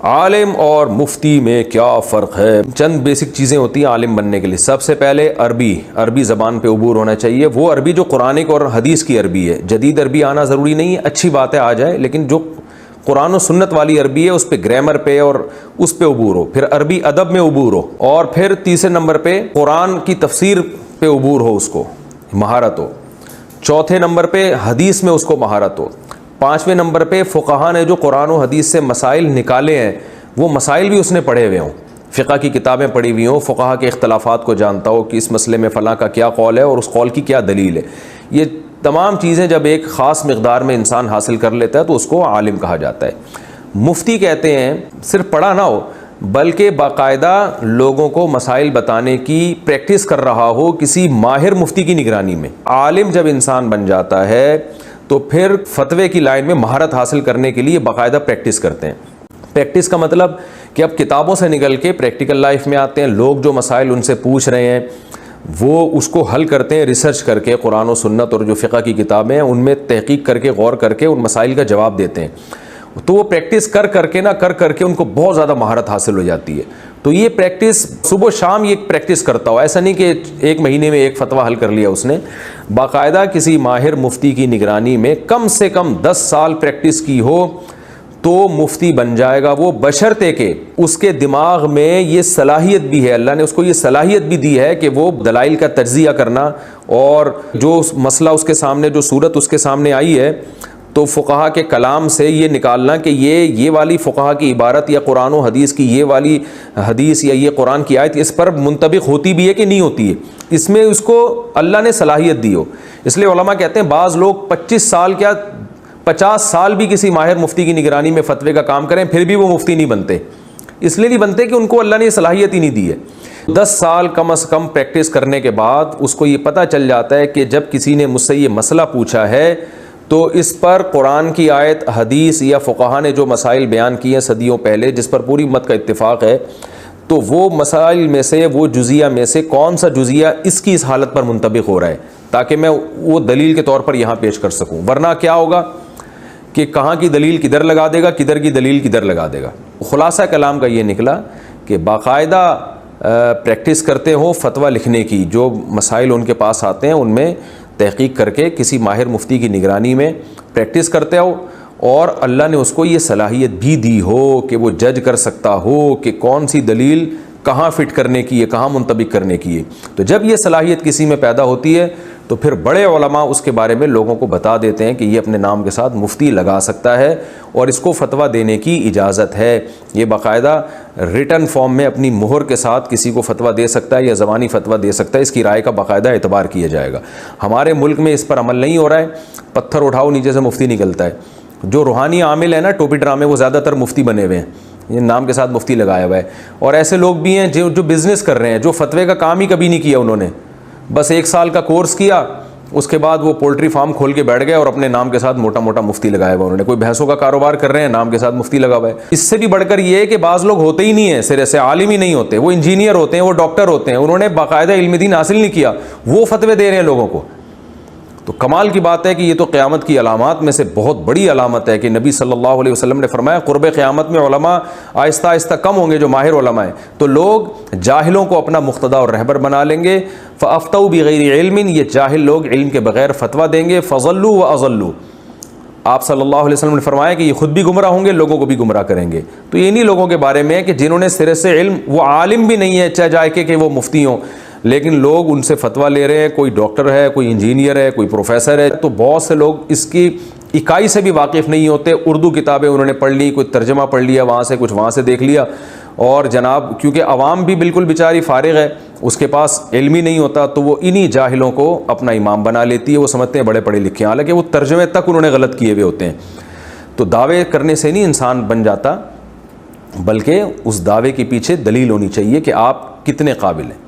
عالم اور مفتی میں کیا فرق ہے؟ چند بیسک چیزیں ہوتی ہیں عالم بننے کے لیے. سب سے پہلے عربی زبان پہ عبور ہونا چاہیے. وہ عربی جو قرآنک اور حدیث کی عربی ہے. جدید عربی آنا ضروری نہیں ہے, اچھی بات ہے آ جائے, لیکن جو قرآن و سنت والی عربی ہے اس پہ گرامر پہ اور اس پہ عبور ہو. پھر عربی ادب میں عبور ہو. اور پھر تیسرے نمبر پہ قرآن کی تفسیر پہ عبور ہو, اس کو مہارت ہو. چوتھے نمبر پہ حدیث میں اس کو مہارت ہو. پانچویں نمبر پہ فقہا نے جو قرآن و حدیث سے مسائل نکالے ہیں وہ مسائل بھی اس نے پڑھے ہوئے ہوں, فقہ کی کتابیں پڑھی ہوئی ہوں, فقہا کے اختلافات کو جانتا ہو کہ اس مسئلے میں فلاں کا کیا قول ہے اور اس قول کی کیا دلیل ہے. یہ تمام چیزیں جب ایک خاص مقدار میں انسان حاصل کر لیتا ہے تو اس کو عالم کہا جاتا ہے. مفتی کہتے ہیں صرف پڑھا نہ ہو بلکہ باقاعدہ لوگوں کو مسائل بتانے کی پریکٹس کر رہا ہو کسی ماہر مفتی کی نگرانی میں. عالم جب انسان بن جاتا ہے تو پھر فتوے کی لائن میں مہارت حاصل کرنے کے لیے باقاعدہ پریکٹس کرتے ہیں. پریکٹس کا مطلب کہ اب کتابوں سے نکل کے پریکٹیکل لائف میں آتے ہیں. لوگ جو مسائل ان سے پوچھ رہے ہیں وہ اس کو حل کرتے ہیں ریسرچ کر کے. قرآن و سنت اور جو فقہ کی کتابیں ہیں ان میں تحقیق کر کے غور کر کے ان مسائل کا جواب دیتے ہیں. تو وہ پریکٹس کر کے ان کو بہت زیادہ مہارت حاصل ہو جاتی ہے. تو یہ پریکٹس صبح شام یہ پریکٹس کرتا ہو, ایسا نہیں کہ ایک مہینے میں ایک فتویٰ حل کر لیا اس نے. باقاعدہ کسی ماہر مفتی کی نگرانی میں کم سے کم 10 سال پریکٹس کی ہو تو مفتی بن جائے گا وہ, بشرطے کہ اس کے دماغ میں یہ صلاحیت بھی ہے, اللہ نے اس کو یہ صلاحیت بھی دی ہے کہ وہ دلائل کا تجزیہ کرنا اور جو مسئلہ اس کے سامنے, جو صورت اس کے سامنے آئی ہے تو فقہا کے کلام سے یہ نکالنا کہ یہ والی فقہا کی عبارت یا قرآن و حدیث کی یہ والی حدیث یا یہ قرآن کی آیت اس پر منطبق ہوتی بھی ہے کہ نہیں ہوتی ہے. اس میں اس کو اللہ نے صلاحیت دی ہو. اس لیے علماء کہتے ہیں بعض لوگ 25 سال کیا 50 سال بھی کسی ماہر مفتی کی نگرانی میں فتوے کا کام کریں پھر بھی وہ مفتی نہیں بنتے. اس لیے نہیں بنتے کہ ان کو اللہ نے یہ صلاحیت ہی نہیں دی ہے. 10 سال کم از کم پریکٹس کرنے کے بعد اس کو یہ پتہ چل جاتا ہے کہ جب کسی نے مجھ سے یہ مسئلہ پوچھا ہے تو اس پر قرآن کی آیت, حدیث یا فقہا نے جو مسائل بیان کیے ہیں صدیوں پہلے جس پر پوری امت کا اتفاق ہے, تو وہ مسائل میں سے وہ جزیہ میں سے کون سا جزیہ اس کی اس حالت پر منطبق ہو رہا ہے تاکہ میں وہ دلیل کے طور پر یہاں پیش کر سکوں. ورنہ کیا ہوگا کہ کہاں کی دلیل کدھر لگا دے گا, کدھر کی دلیل کدھر لگا دے گا. خلاصہ کلام کا یہ نکلا کہ باقاعدہ پریکٹس کرتے ہو فتویٰ لکھنے کی, جو مسائل ان کے پاس آتے ہیں ان میں تحقیق کر کے کسی ماہر مفتی کی نگرانی میں پریکٹس کرتے ہو, اور اللہ نے اس کو یہ صلاحیت بھی دی ہو کہ وہ جج کر سکتا ہو کہ کون سی دلیل کہاں فٹ کرنے کی ہے, کہاں منطبق کرنے کی ہے. تو جب یہ صلاحیت کسی میں پیدا ہوتی ہے تو پھر بڑے علماء اس کے بارے میں لوگوں کو بتا دیتے ہیں کہ یہ اپنے نام کے ساتھ مفتی لگا سکتا ہے اور اس کو فتویٰ دینے کی اجازت ہے. یہ باقاعدہ ریٹن فارم میں اپنی مہر کے ساتھ کسی کو فتویٰ دے سکتا ہے یا زبانی فتویٰ دے سکتا ہے. اس کی رائے کا باقاعدہ اعتبار کیا جائے گا. ہمارے ملک میں اس پر عمل نہیں ہو رہا ہے. پتھر اٹھاؤ نیچے سے مفتی نکلتا ہے. جو روحانی عامل ہے نا ٹوپی ڈرامے, وہ زیادہ تر مفتی بنے ہوئے ہیں, یہ نام کے ساتھ مفتی لگایا ہوا ہے. اور ایسے لوگ بھی ہیں جو بزنس کر رہے ہیں, جو فتوے کا کام ہی کبھی نہیں کیا انہوں نے, بس 1 سال کا کورس کیا, اس کے بعد وہ پولٹری فارم کھول کے بیٹھ گئے اور اپنے نام کے ساتھ موٹا موٹا مفتی لگایا ہوا انہوں نے. کوئی بھینسوں کا کاروبار کر رہے ہیں, نام کے ساتھ مفتی لگا ہوا ہے. اس سے بھی بڑھ کر یہ ہے کہ بعض لوگ ہوتے ہی نہیں ہیں, سرے سے عالم ہی نہیں ہوتے, وہ انجینئر ہوتے ہیں, وہ ڈاکٹر ہوتے ہیں, انہوں نے باقاعدہ علم دین حاصل نہیں کیا, وہ فتوے دے رہے ہیں لوگوں کو. تو کمال کی بات ہے کہ یہ تو قیامت کی علامات میں سے بہت بڑی علامت ہے کہ نبی صلی اللہ علیہ وسلم نے فرمایا قرب قیامت میں علماء آہستہ آہستہ کم ہوں گے, جو ماہر علماء ہیں. تو لوگ جاہلوں کو اپنا مقتدا اور رہبر بنا لیں گے. فافتوا بغیر علم, یہ جاہل لوگ علم کے بغیر فتویٰ دیں گے. فضلوا واضلوا, آپ صلی اللہ علیہ وسلم نے فرمایا کہ یہ خود بھی گمراہ ہوں گے, لوگوں کو بھی گمراہ کریں گے. تو یہ انہی لوگوں کے بارے میں ہے کہ جنہوں نے سرے سے علم, وہ عالم بھی نہیں ہے چاہے جائے کہ وہ مفتی ہوں, لیکن لوگ ان سے فتویٰ لے رہے ہیں. کوئی ڈاکٹر ہے, کوئی انجینئر ہے, کوئی پروفیسر ہے. تو بہت سے لوگ اس کی اکائی سے بھی واقف نہیں ہوتے. اردو کتابیں انہوں نے پڑھ لی, کوئی ترجمہ پڑھ لیا وہاں سے, کچھ وہاں سے دیکھ لیا, اور جناب کیونکہ عوام بھی بالکل بیچاری فارغ ہے, اس کے پاس علم ہی نہیں ہوتا, تو وہ انہی جاہلوں کو اپنا امام بنا لیتی ہے. وہ سمجھتے ہیں بڑے پڑھے لکھے ہیں, حالانکہ وہ ترجمے تک انہوں نے غلط کیے ہوئے ہوتے ہیں. تو دعوے کرنے سے نہیں انسان بن جاتا, بلکہ اس دعوے کے پیچھے دلیل ہونی چاہیے کہ آپ کتنے قابل ہیں.